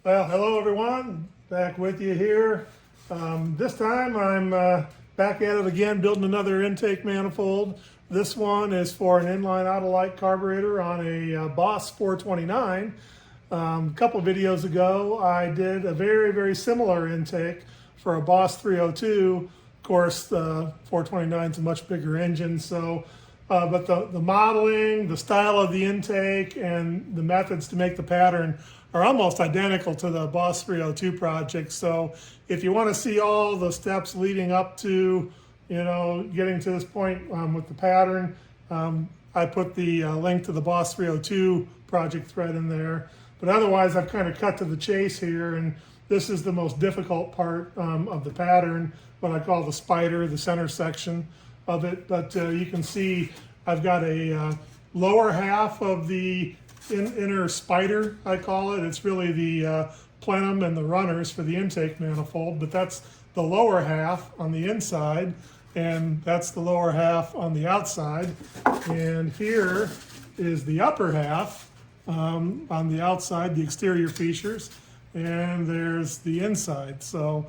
Well, hello everyone, back with you here. This time I'm back at it again, building another intake manifold. This one is for an inline Autolite carburetor on a Boss 429. A couple videos ago I did a very similar intake for a Boss 302. Of course, the 429 is a much bigger engine, so but the modeling, the style of the intake, and the methods to make the pattern are almost identical to the Boss 302 project. So if you want to see all the steps leading up to, getting to this point with the pattern, I put the link to the Boss 302 project thread in there. But otherwise, I've kind of cut to the chase here, and this is the most difficult part of the pattern, what I call the spider, the center section of it. But you can see I've got a lower half of the inner spider, I call it. It's really the plenum and the runners for the intake manifold, but that's the lower half on the inside, and that's the lower half on the outside. And here is the upper half on the outside, the exterior features, and there's the inside. So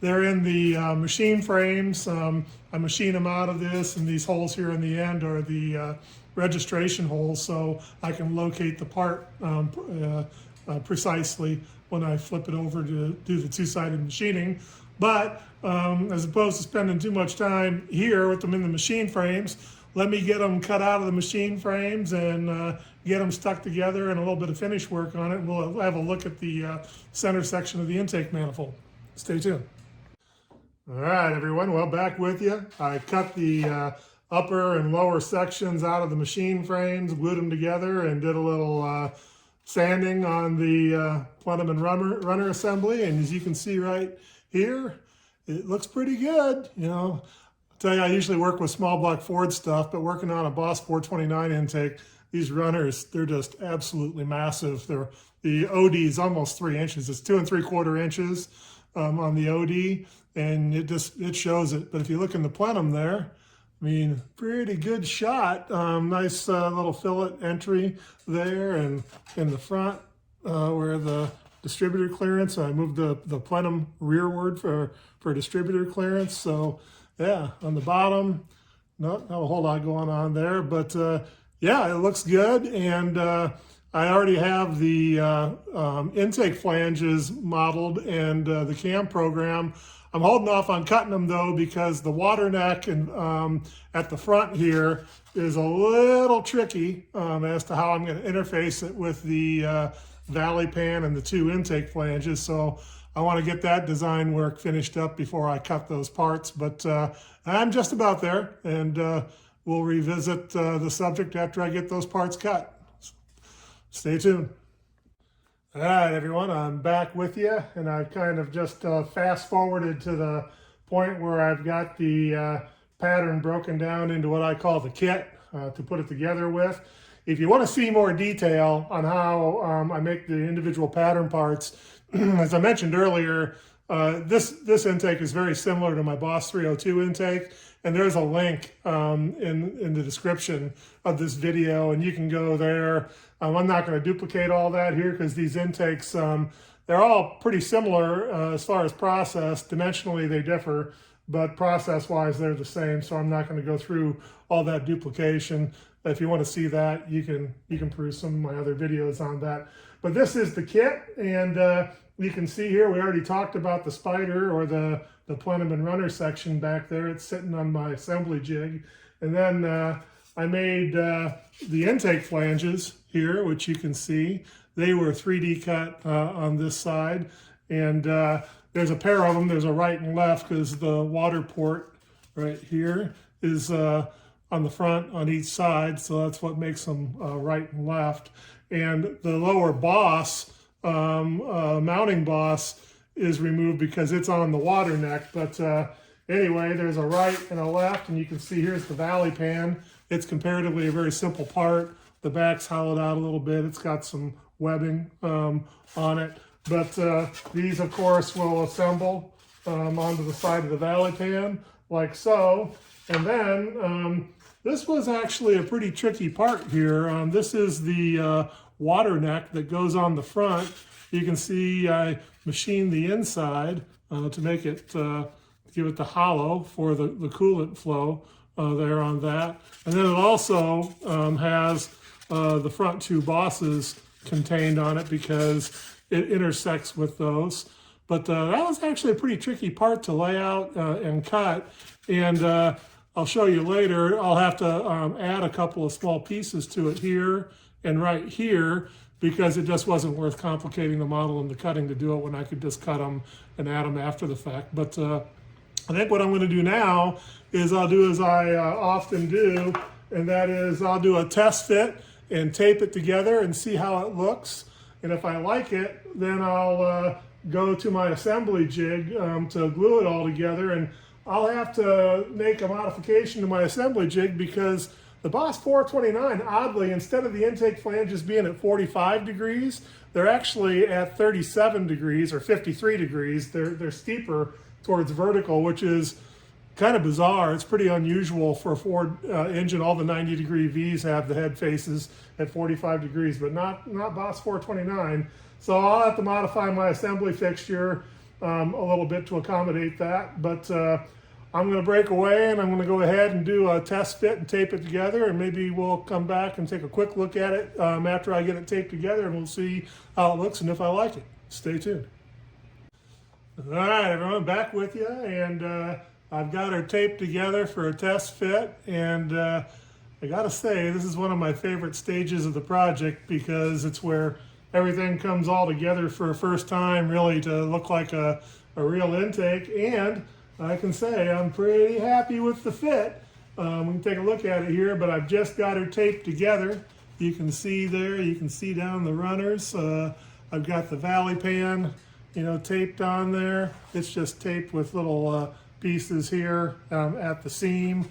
they're in the machine frames. I machine them out of this, and these holes here in the end are the registration holes, so I can locate the part precisely when I flip it over to do the two-sided machining. But as opposed to spending too much time here with them in the machine frames, let me get them cut out of the machine frames and get them stuck together and a little bit of finish work on it. We'll have a look at the center section of the intake manifold. Stay tuned. All right, everyone, well, back with you. I cut the upper and lower sections out of the machine frames, glued them together, and did a little sanding on the plenum and runner assembly. And as you can see right here, it looks pretty good. I'll tell you, I usually work with small block Ford stuff, but working on a Boss 429 intake, these runners, they're just absolutely massive. The OD is almost 3 inches. It's 2 3/4 inches on the OD, and it shows it. But if you look in the plenum there, I mean, pretty good shot. Nice little fillet entry there, and in the front where the distributor clearance, I moved the plenum rearward for distributor clearance. So yeah, on the bottom, not a whole lot going on there, but yeah, it looks good. And I already have the intake flanges modeled and the cam program. I'm holding off on cutting them though, because the water neck and at the front here is a little tricky as to how I'm going to interface it with the valley pan and the 2 intake flanges. So I want to get that design work finished up before I cut those parts. But I'm just about there, and we'll revisit the subject after I get those parts cut. Stay tuned. All right, everyone, I'm back with you, and I've kind of just fast forwarded to the point where I've got the pattern broken down into what I call the kit to put it together with. If you want to see more detail on how I make the individual pattern parts, as I mentioned earlier, this intake is very similar to my Boss 302 intake, and there's a link in the description of this video, and you can go there. I'm not going to duplicate all that here because these intakes, they're all pretty similar as far as process. Dimensionally, they differ, but process-wise, they're the same, so I'm not going to go through all that duplication. If you want to see that, you can peruse some of my other videos on that. But this is the kit, and you can see here, we already talked about the spider or the plenum and runner section back there. It's sitting on my assembly jig. And then I made the intake flanges here, which you can see. They were 3D cut on this side. And there's a pair of them. There's a right and left because the water port right here is on the front on each side. So that's what makes them right and left. And the lower boss, mounting boss, is removed because it's on the water neck. But anyway, there's a right and a left, and you can see here's the valley pan. It's comparatively a very simple part. The back's hollowed out a little bit. It's got some webbing on it. But these, of course, will assemble onto the side of the valley pan, like so. And then this was actually a pretty tricky part here. This is the water neck that goes on the front. You can see I machined the inside to make it, give it the hollow for the coolant flow there on that. And then it also has the front two bosses contained on it because it intersects with those. But that was actually a pretty tricky part to lay out and cut. And I'll show you later, I'll have to add a couple of small pieces to it here and right here, because it just wasn't worth complicating the model and the cutting to do it when I could just cut them and add them after the fact. But I think what I'm going to do now is I'll do as I often do, and that is I'll do a test fit and tape it together and see how it looks. And if I like it, then I'll go to my assembly jig to glue it all together. And I'll have to make a modification to my assembly jig because the Boss 429, oddly, instead of the intake flanges being at 45 degrees, they're actually at 37 degrees or 53 degrees. They're steeper towards vertical, which is kind of bizarre. It's pretty unusual for a Ford engine. All the 90-degree Vs have the head faces at 45 degrees, but not Boss 429. So I'll have to modify my assembly fixture a little bit to accommodate that. But I'm going to break away and I'm going to go ahead and do a test fit and tape it together, and maybe we'll come back and take a quick look at it after I get it taped together, and we'll see how it looks and if I like it. Stay tuned. All right, everyone, back with you, and I've got her taped together for a test fit, and I gotta say, this is one of my favorite stages of the project because it's where everything comes all together for a first time, really, to look like a real intake. And I can say I'm pretty happy with the fit. We can take a look at it here, but I've just got her taped together. You can see there, you can see down the runners. I've got the valley pan, taped on there. It's just taped with little pieces here at the seam.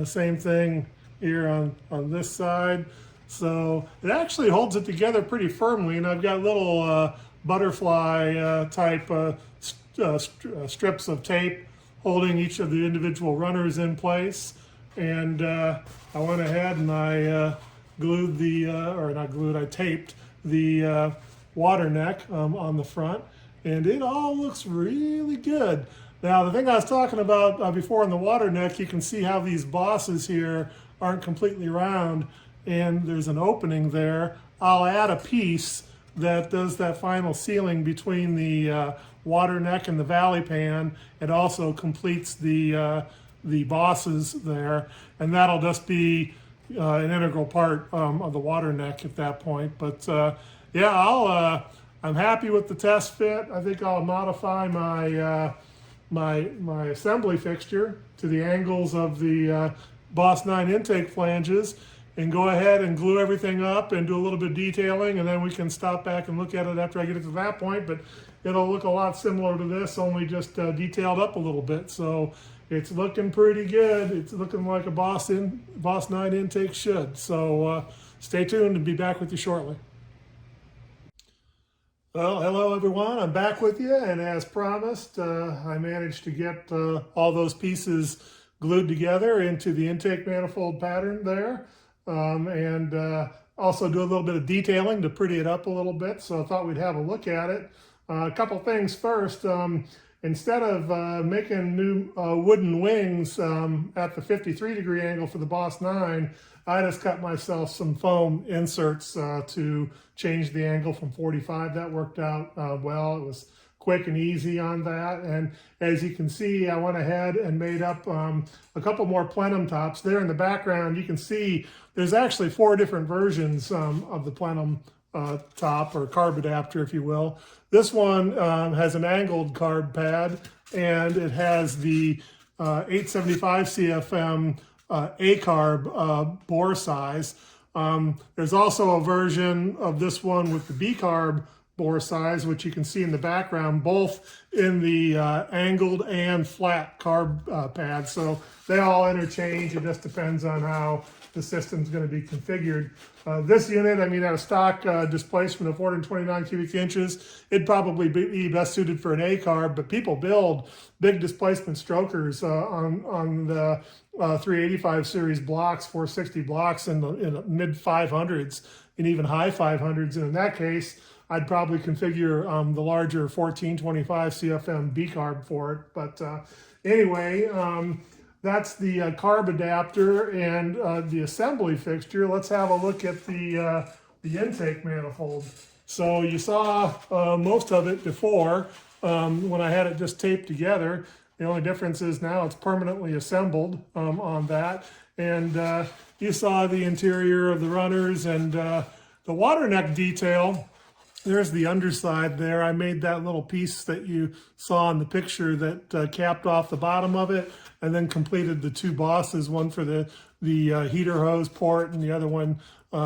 Same thing here on this side. So it actually holds it together pretty firmly, and I've got little butterfly type strips of tape holding each of the individual runners in place. And I went ahead and I glued I taped the water neck on the front, and it all looks really good. Now, the thing I was talking about before in the water neck, you can see how these bosses here aren't completely round, and there's an opening there. I'll add a piece that does that final sealing between the water neck and the valley pan. It also completes the bosses there, and that'll just be an integral part of the water neck at that point. But yeah, I'm happy with the test fit. I think I'll modify my my assembly fixture to the angles of the Boss 9 intake flanges, and go ahead and glue everything up and do a little bit of detailing, and then we can stop back and look at it after I get it to that point. But it'll look a lot similar to this, only just detailed up a little bit. So it's looking pretty good. It's looking like a Boss 9 intake should. So stay tuned and be back with you shortly. Well, hello everyone, I'm back with you, and as promised, I managed to get all those pieces glued together into the intake manifold pattern there, and also do a little bit of detailing to pretty it up a little bit, so I thought we'd have a look at it. A couple things first. Instead of making new wooden wings at the 53-degree angle for the Boss 9, I just cut myself some foam inserts to change the angle from 45. That worked out well. It was quick and easy on that. And as you can see, I went ahead and made up a couple more plenum tops. There in the background, you can see there's actually 4 different versions of the plenum top, or carb adapter, if you will. This one has an angled carb pad, and it has the 875 CFM A-carb bore size. There's also a version of this one with the B-carb bore size, which you can see in the background, both in the angled and flat carb pads. So they all interchange. It just depends on how the system's going to be configured. This unit, I mean, at a stock displacement of 429 cubic inches, it'd probably be best suited for an A-carb, but people build big displacement strokers on the 385 series blocks, 460 blocks in the mid 500s and even high 500s. And in that case, I'd probably configure the larger 1425 CFM B-carb for it. But anyway, that's the carb adapter and the assembly fixture. Let's have a look at the intake manifold. So you saw most of it before when I had it just taped together. The only difference is now it's permanently assembled on that. And you saw the interior of the runners and the water neck detail. There's the underside there. I made that little piece that you saw in the picture that capped off the bottom of it and then completed the two bosses, one for the heater hose port and the other one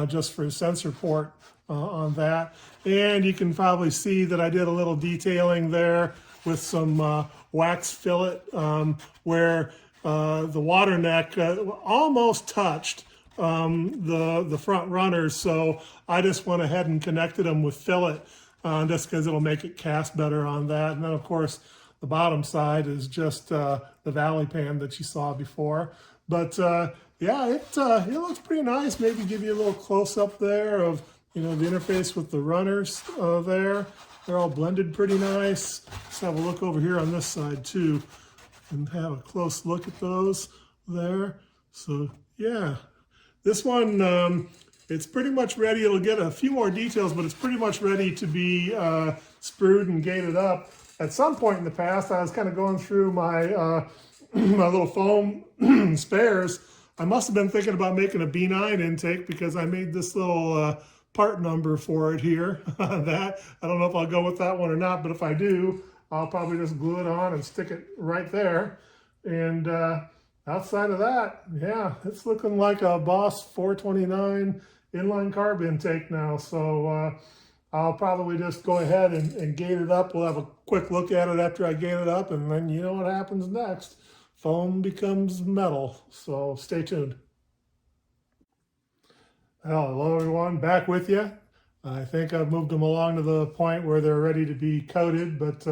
just for a sensor port on that. And you can probably see that I did a little detailing there with some wax fillet where the water neck almost touched the front runners, so I just went ahead and connected them with fillet just because it'll make it cast better on that. And then of course the bottom side is just the valley pan that you saw before. But yeah, it looks pretty nice. Maybe give you a little close up there of the interface with the runners there. They're all blended pretty nice. Let's have a look over here on this side too and have a close look at those there. So yeah, this one, it's pretty much ready. It'll get a few more details, but it's pretty much ready to be sprued and gated up. At some point in the past, I was kind of going through my my little foam spares. I must have been thinking about making a B9 intake because I made this little part number for it here. That I don't know if I'll go with that one or not, but if I do, I'll probably just glue it on and stick it right there. And outside of that, yeah, it's looking like a Boss 429 inline carb intake now. So I'll probably just go ahead and gate it up. We'll have a quick look at it after I gate it up, and then you know what happens next. Foam becomes metal. So stay tuned. Well, hello everyone, back with you. I think I've moved them along to the point where they're ready to be coated, but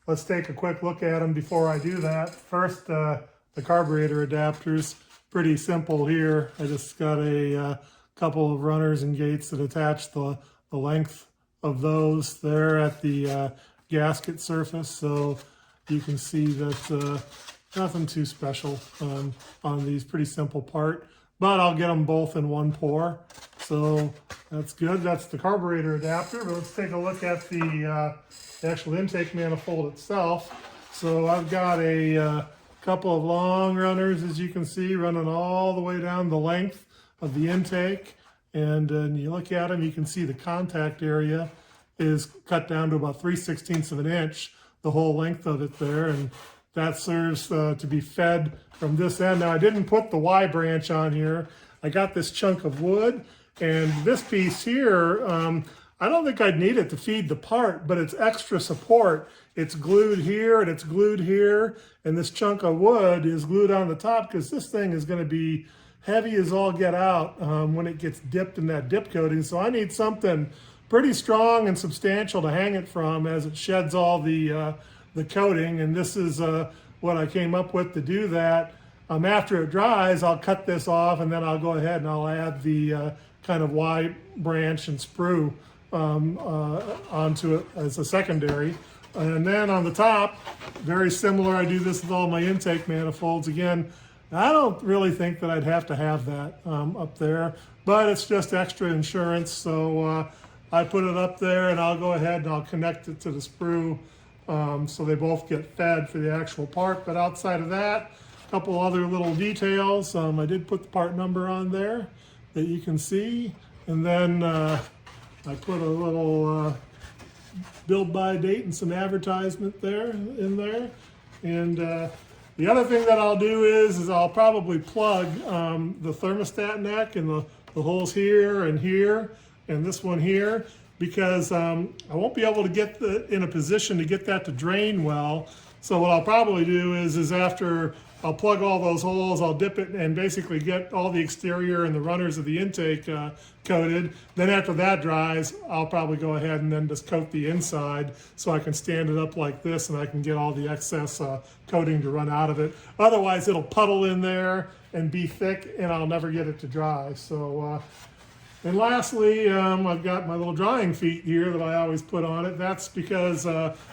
let's take a quick look at them before I do that. First, the carburetor adapters, pretty simple here. I just got a couple of runners and gates that attach the length of those there at the gasket surface, so you can see that nothing too special on these, pretty simple part. But I'll get them both in one pour, so that's good. That's the carburetor adapter. But let's take a look at the actual intake manifold itself. So I've got a couple of long runners, as you can see, running all the way down the length of the intake. And you look at them, you can see the contact area is cut down to about 3/16 of an inch, the whole length of it there. And that serves to be fed from this end. Now I didn't put the Y branch on here. I got this chunk of wood, and this piece here, I don't think I'd need it to feed the part, but it's extra support. It's glued here and it's glued here, and this chunk of wood is glued on the top because this thing is going to be heavy as all get out when it gets dipped in that dip coating. So I need something pretty strong and substantial to hang it from as it sheds all the coating, and this is what I came up with to do that. After it dries, I'll cut this off, and then I'll go ahead and I'll add the kind of Y branch and sprue onto it as a secondary. And then on the top, very similar, I do this with all my intake manifolds. Again, I don't really think that I'd have to have that up there, but it's just extra insurance. So I put it up there, and I'll go ahead and I'll connect it to the sprue so they both get fed for the actual part. But outside of that, a couple other little details. I did put the part number on there that you can see, and then I put a little build by date and some advertisement there in there. And the other thing that I'll do is I'll probably plug the thermostat neck and the holes here and this one here, because I won't be able to get in a position to get that to drain well. So what I'll probably do is after I'll plug all those holes, I'll dip it and basically get all the exterior and the runners of the intake coated. Then after that dries, I'll probably go ahead and then just coat the inside so I can stand it up like this and I can get all the excess coating to run out of it. Otherwise it'll puddle in there and be thick and I'll never get it to dry. So And lastly, I've got my little drying feet here that I always put on it. That's because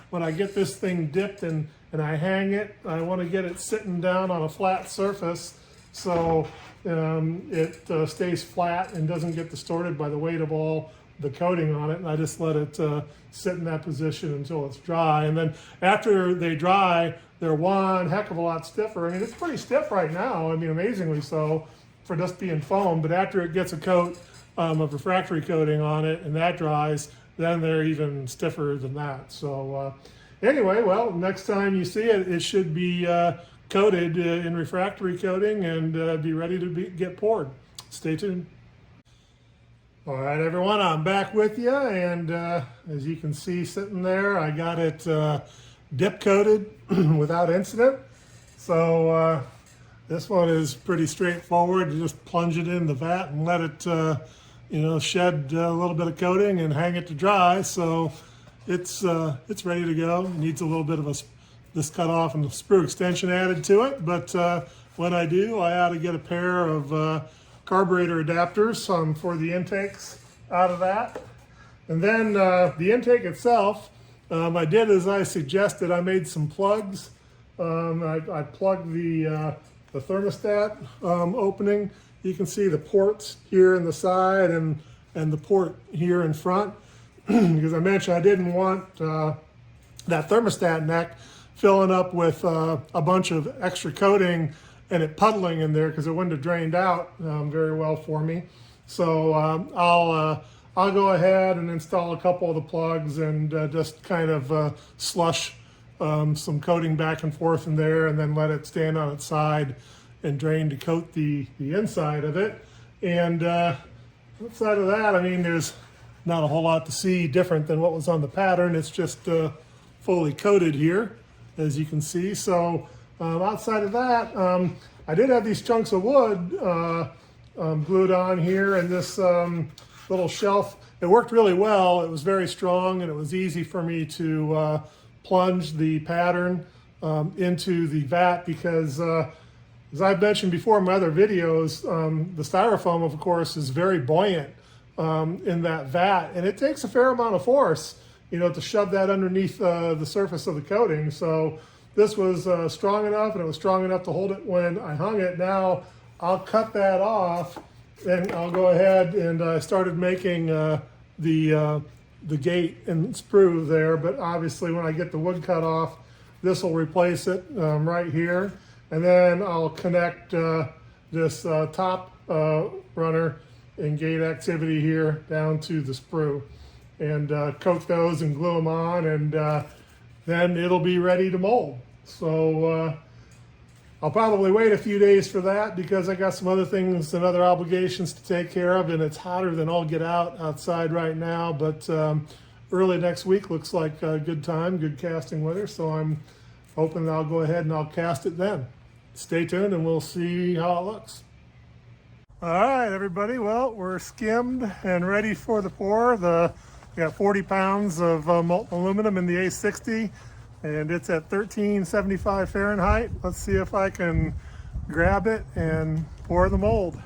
when I get this thing dipped and I hang it, I want to get it sitting down on a flat surface so it stays flat and doesn't get distorted by the weight of all the coating on it. And I just let it sit in that position until it's dry. And then after they dry, they're one heck of a lot stiffer. I mean, it's pretty stiff right now. I mean, amazingly so for just being foam. But after it gets a coat of refractory coating on it and that dries, then they're even stiffer than that. So anyway, well, next time you see it, it should be coated in refractory coating and be ready to get poured. Stay tuned. All right, everyone, I'm back with you, and as you can see sitting there, I got it dip coated without incident. So this one is pretty straightforward. You just plunge it in the vat and let it shed a little bit of coating and hang it to dry. So it's ready to go. It needs a little bit of this cut off and the sprue extension added to it, but when I do, I ought to get a pair of carburetor adapters for the intakes out of that. And then the intake itself, I did as I suggested. I made some plugs. I plugged the thermostat opening. You can see the ports here in the side and the port here in front. Because I mentioned I didn't want that thermostat neck filling up with a bunch of extra coating and it puddling in there because it wouldn't have drained out very well for me. So I'll go ahead and install a couple of the plugs and just kind of slush some coating back and forth in there and then let it stand on its side and drain to coat the inside of it. And outside of that, I mean, there's not a whole lot to see different than what was on the pattern. It's just fully coated here, as you can see. So outside of that, I did have these chunks of wood glued on here and this little shelf. It worked really well. It was very strong and it was easy for me to plunge the pattern into the vat because as I've mentioned before in my other videos, the styrofoam, of course, is very buoyant in that vat, and it takes a fair amount of force, to shove that underneath the surface of the coating. So this was strong enough, and it was strong enough to hold it when I hung it. Now I'll cut that off, and I'll go ahead and I started making the gate and sprue there. But obviously, when I get the wood cut off, this will replace it right here. And then I'll connect this top runner and gate activity here down to the sprue and coat those and glue them on, and then it'll be ready to mold. So I'll probably wait a few days for that because I got some other things and other obligations to take care of, and it's hotter than all get out outside right now. But early next week looks like a good time, good casting weather, so I'm hoping that I'll go ahead and I'll cast it then. Stay tuned and we'll see how it looks. All right, everybody. Well, we're skimmed and ready for the pour. We got 40 pounds of molten aluminum in the A60, and it's at 1375 Fahrenheit. Let's see if I can grab it and pour the mold.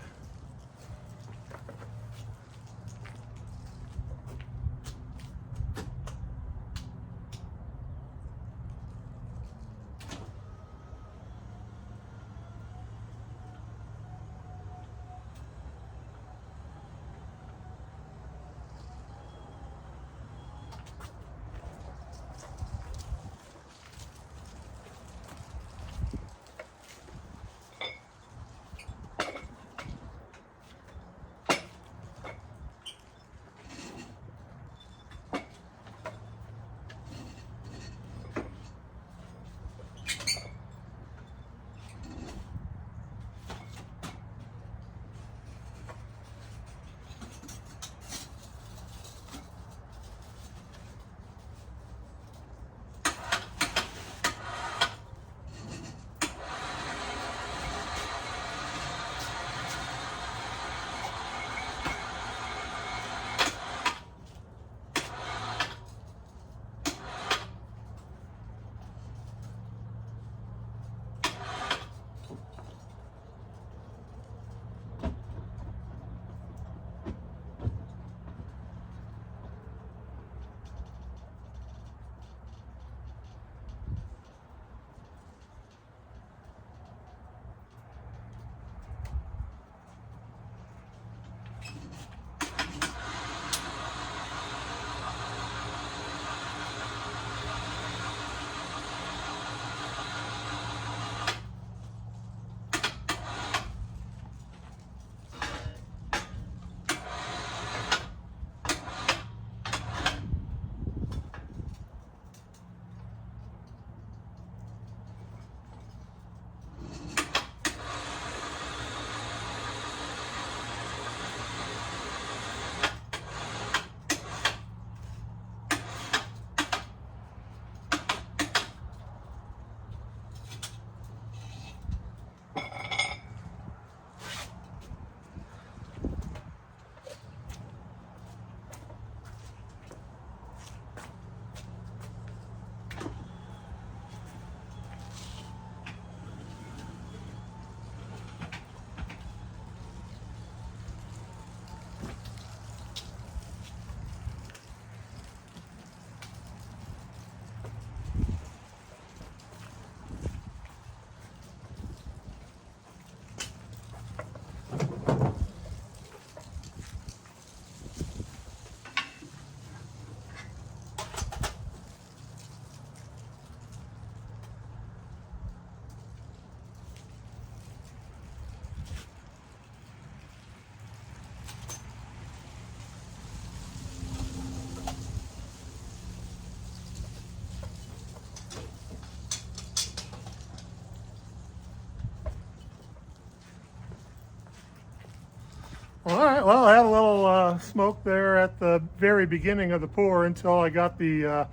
Well, I had a little smoke there at the very beginning of the pour until I got the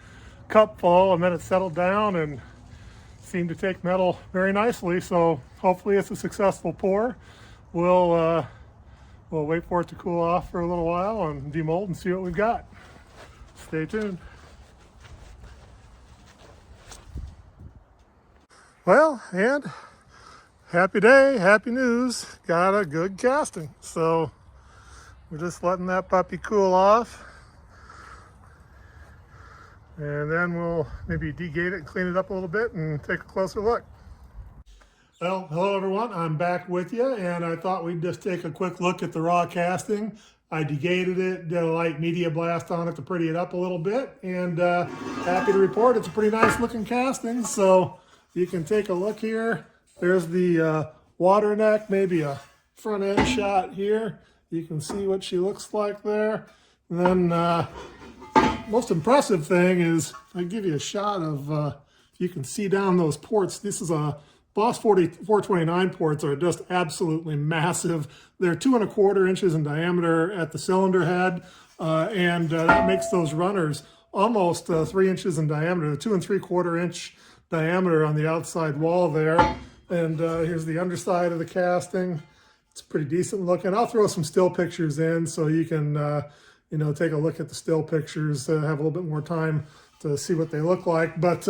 cup full, and then it settled down and seemed to take metal very nicely. So hopefully it's a successful pour. We'll wait for it to cool off for a little while and demold and see what we've got. Stay tuned. Well, and happy day, happy news. Got a good casting. So we're just letting that puppy cool off. And then we'll maybe degate it and clean it up a little bit and take a closer look. Well, hello everyone, I'm back with you, and I thought we'd just take a quick look at the raw casting. I degated it, did a light media blast on it to pretty it up a little bit, and happy to report it's a pretty nice looking casting. So you can take a look here. There's the water neck, maybe a front end shot here. You can see what she looks like there. And then most impressive thing is, I give you a shot of, you can see down those ports. This is a Boss 429 ports are just absolutely massive. They're 2 1/4 inches in diameter at the cylinder head, and that makes those runners almost 3 inches in diameter, 2 3/4 inch diameter on the outside wall there. And here's the underside of the casting. It's pretty decent looking. I'll throw some still pictures in so you can take a look at the still pictures, have a little bit more time to see what they look like. But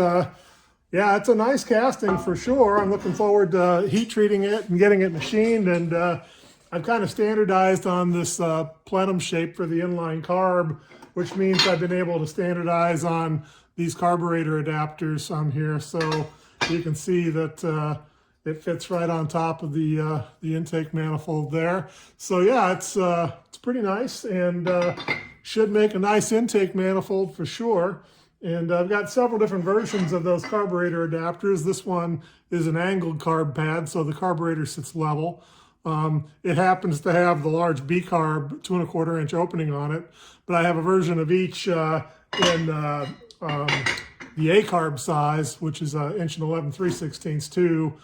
yeah, it's a nice casting for sure. I'm looking forward to heat treating it and getting it machined. And I've kind of standardized on this plenum shape for the inline carb, which means I've been able to standardize on these carburetor adapters on here. So you can see that it fits right on top of the intake manifold there. So yeah, it's pretty nice, and should make a nice intake manifold for sure. And I've got several different versions of those carburetor adapters. This one is an angled carb pad, so the carburetor sits level. It happens to have the large B carb 2 1/4 inch opening on it, but I have a version of each in the A carb size, which is 1 11 3/16 too.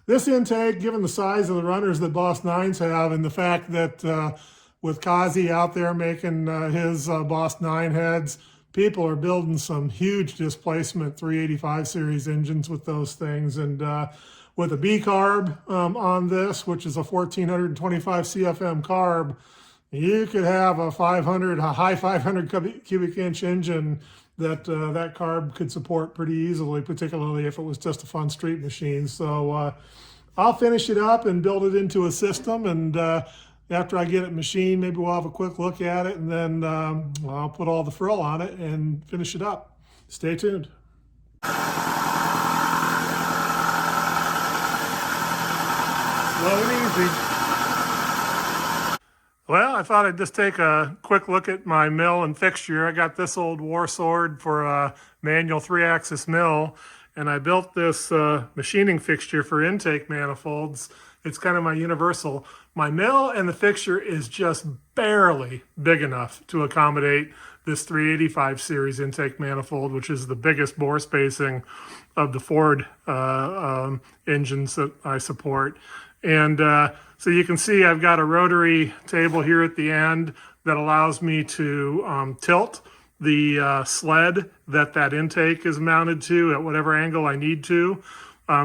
This intake, given the size of the runners that Boss 9s have, and the fact that with Kazi out there making his Boss 9 heads, people are building some huge displacement 385 series engines with those things. And with a B carb on this, which is a 1425 CFM carb, you could have a high 500 cubic inch engine that that carb could support pretty easily, particularly if it was just a fun street machine. So I'll finish it up and build it into a system, and after I get it machined, maybe we'll have a quick look at it, and then I'll put all the frill on it and finish it up. Stay tuned. Slow and easy. Well, I thought I'd just take a quick look at my mill and fixture. I got this old war sword for a manual 3-axis mill, and I built this machining fixture for intake manifolds. It's kind of my universal. My mill and the fixture is just barely big enough to accommodate this 385 series intake manifold, which is the biggest bore spacing of the Ford engines that I support. And so you can see I've got a rotary table here at the end that allows me to tilt the sled that intake is mounted to at whatever angle I need to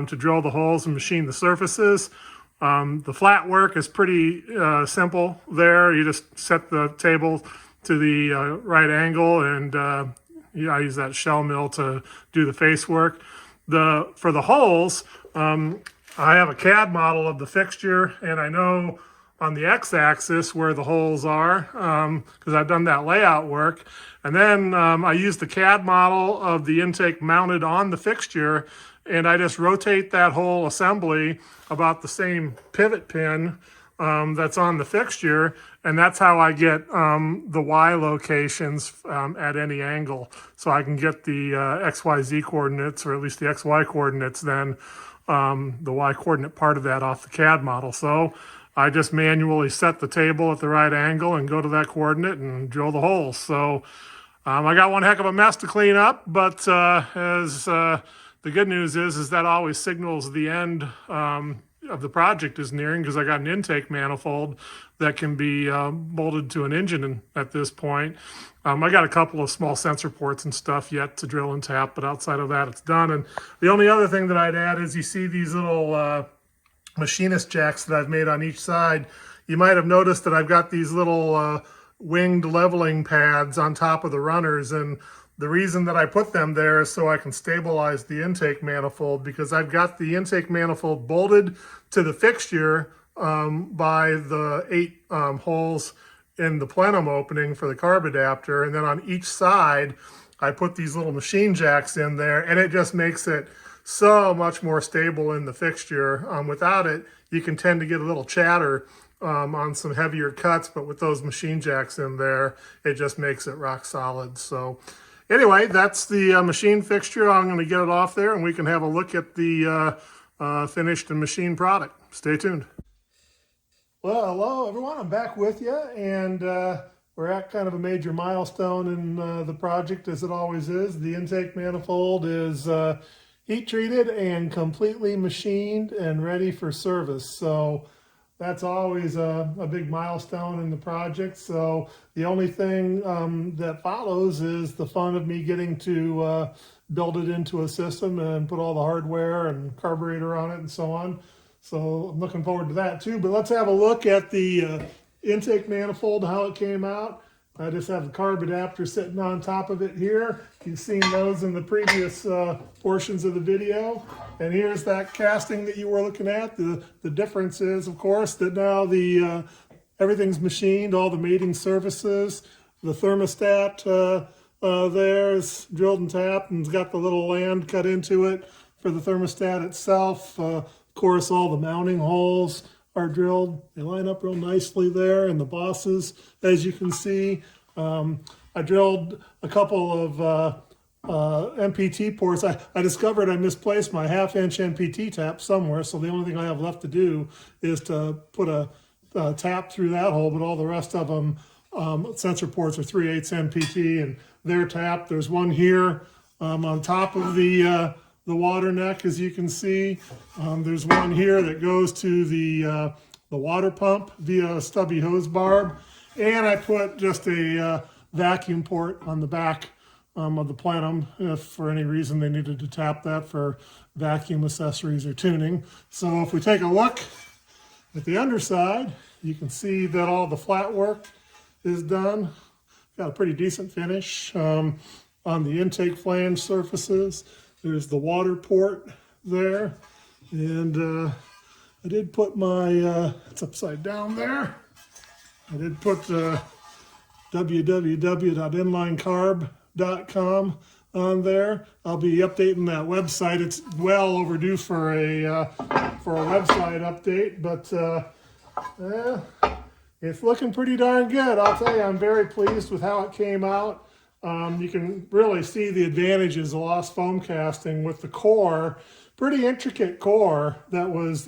drill the holes and machine the surfaces. The flat work is pretty simple there. You just set the table to the right angle, and I use that shell mill to do the face work. For the holes, I have a CAD model of the fixture, and I know on the x-axis where the holes are because I've done that layout work. And then I use the CAD model of the intake mounted on the fixture, and I just rotate that whole assembly about the same pivot pin that's on the fixture, and that's how I get the Y locations at any angle. So I can get the XYZ coordinates, or at least the XY coordinates, then the Y coordinate part of that off the CAD model. So I just manually set the table at the right angle and go to that coordinate and drill the holes. So I got one heck of a mess to clean up, but the good news is that always signals the end of the project is nearing, because I got an intake manifold that can be bolted to an engine at this point. I got a couple of small sensor ports and stuff yet to drill and tap, but outside of that, it's done. And the only other thing that I'd add is you see these little machinist jacks that I've made on each side. You might have noticed that I've got these little winged leveling pads on top of the runners, and the reason that I put them there is so I can stabilize the intake manifold, because I've got the intake manifold bolted to the fixture by the 8 holes in the plenum opening for the carb adapter, and then on each side I put these little machine jacks in there, and it just makes it so much more stable in the fixture. Without it, you can tend to get a little chatter on some heavier cuts, but with those machine jacks in there, it just makes it rock solid. So anyway, that's the machine fixture. I'm going to get it off there, and we can have a look at the finished and machined product. Stay tuned. Well, hello everyone, I'm back with you, and we're at kind of a major milestone in the project, as it always is. The intake manifold is heat treated and completely machined and ready for service. So that's always a big milestone in the project. So the only thing that follows is the fun of me getting to build it into a system and put all the hardware and carburetor on it and so on. So I'm looking forward to that too. But let's have a look at the intake manifold, how it came out. I just have the carb adapter sitting on top of it here. You've seen those in the previous portions of the video. And here's that casting that you were looking at. The difference is, of course, that now the everything's machined, all the mating surfaces. The thermostat there's drilled and tapped, and it's got the little land cut into it for the thermostat itself. Of course, all the mounting holes are drilled. They line up real nicely there, and the bosses, as you can see. I drilled a couple of MPT ports. I discovered I misplaced my 1/2-inch MPT tap somewhere, so the only thing I have left to do is to put a tap through that hole, but all the rest of them, sensor ports are 3/8 MPT, and they're tapped. There's one here on top of the water neck, as you can see. There's one here that goes to the water pump via a stubby hose barb. And I put just a vacuum port on the back of the plenum if for any reason they needed to tap that for vacuum accessories or tuning. So if we take a look at the underside, you can see that all the flat work is done. Got a pretty decent finish on the intake flange surfaces. There's the water port there, and I did put my, it's upside down there. I did put www.inlinecarb.com on there. I'll be updating that website. It's well overdue for a website update, but it's looking pretty darn good. I'll tell you, I'm very pleased with how it came out. You can really see the advantages of lost foam casting with the core, pretty intricate core that was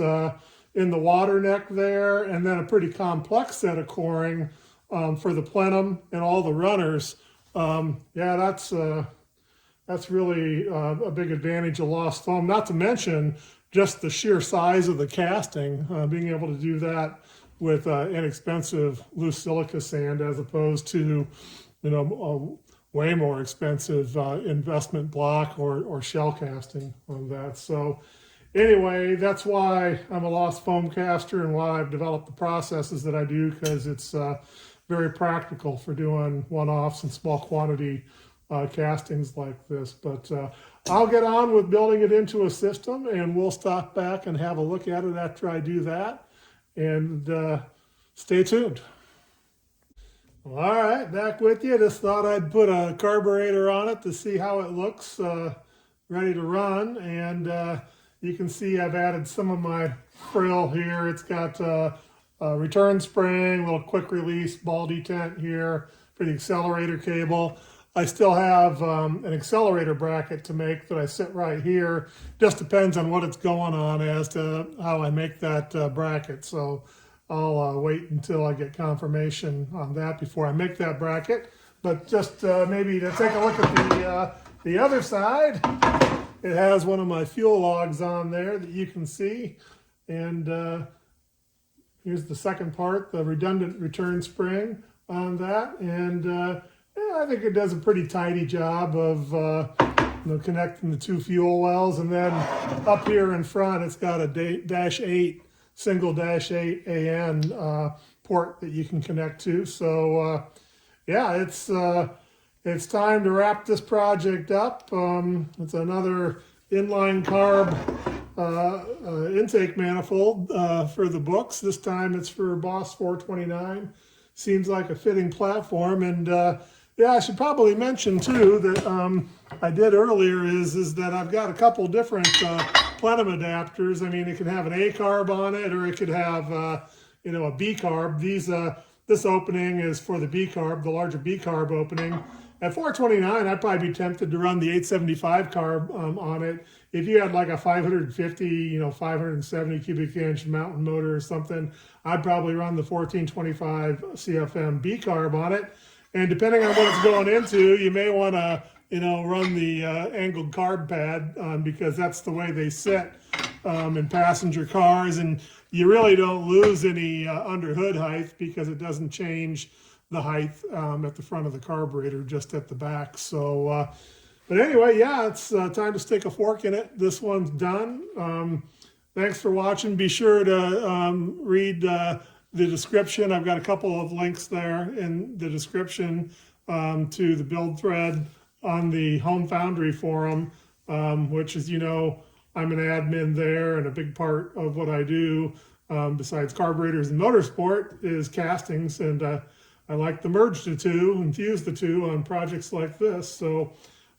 in the water neck there, and then a pretty complex set of coring for the plenum and all the runners. Yeah, that's really a big advantage of lost foam, not to mention just the sheer size of the casting, being able to do that with inexpensive loose silica sand as opposed to, you know, way more expensive investment block or shell casting on that. So anyway, that's why I'm a lost foam caster and why I've developed the processes that I do, because it's very practical for doing one-offs and small quantity castings like this. But I'll get on with building it into a system, and we'll stop back and have a look at it after I do that. And stay tuned. All right, back with you. Just thought I'd put a carburetor on it to see how it looks ready to run. And you can see I've added some of my frill here. It's got a return spring, a little quick release ball detent here for the accelerator cable. I still have an accelerator bracket to make that I sit right here. Just depends on what it's going on as to how I make that bracket. So I'll wait until I get confirmation on that before I make that bracket. But just maybe to take a look at the other side, it has one of my fuel logs on there that you can see. And here's the second part, the redundant return spring on that. And yeah, I think it does a pretty tidy job of connecting the two fuel wells. And then up here in front, it's got a -8, single -8 AN port that you can connect to. So yeah, it's time to wrap this project up. It's another inline carb intake manifold for the books. This time it's for Boss 429. Seems like a fitting platform. And yeah, I should probably mention too that I did earlier is that I've got a couple different plenum adapters. I mean, it can have an A carb on it, or it could have you know, a B carb. This opening is for the B carb, the larger B carb opening. At 429, I'd probably be tempted to run the 875 carb on it. If you had like a 550, you know, 570 cubic inch mountain motor or something, I'd probably run the 1425 CFM B carb on it. And depending on what it's going into, you may want to, you know, run the angled carb pad because that's the way they sit in passenger cars. And you really don't lose any under hood height because it doesn't change the height at the front of the carburetor, just at the back. So, but anyway, yeah, it's time to stick a fork in it. This one's done. Thanks for watching. Be sure to read the description. I've got a couple of links there in the description to the build thread on the Home Foundry forum, which is, you know, I'm an admin there, and a big part of what I do, besides carburetors and motorsport, is castings. And I like to merge the two and fuse the two on projects like this. So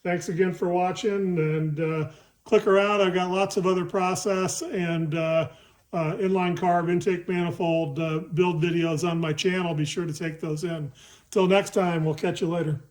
thanks again for watching, and click around. I've got lots of other process and inline carb intake manifold build videos on my channel. Be sure to take those in. Till next time, we'll catch you later.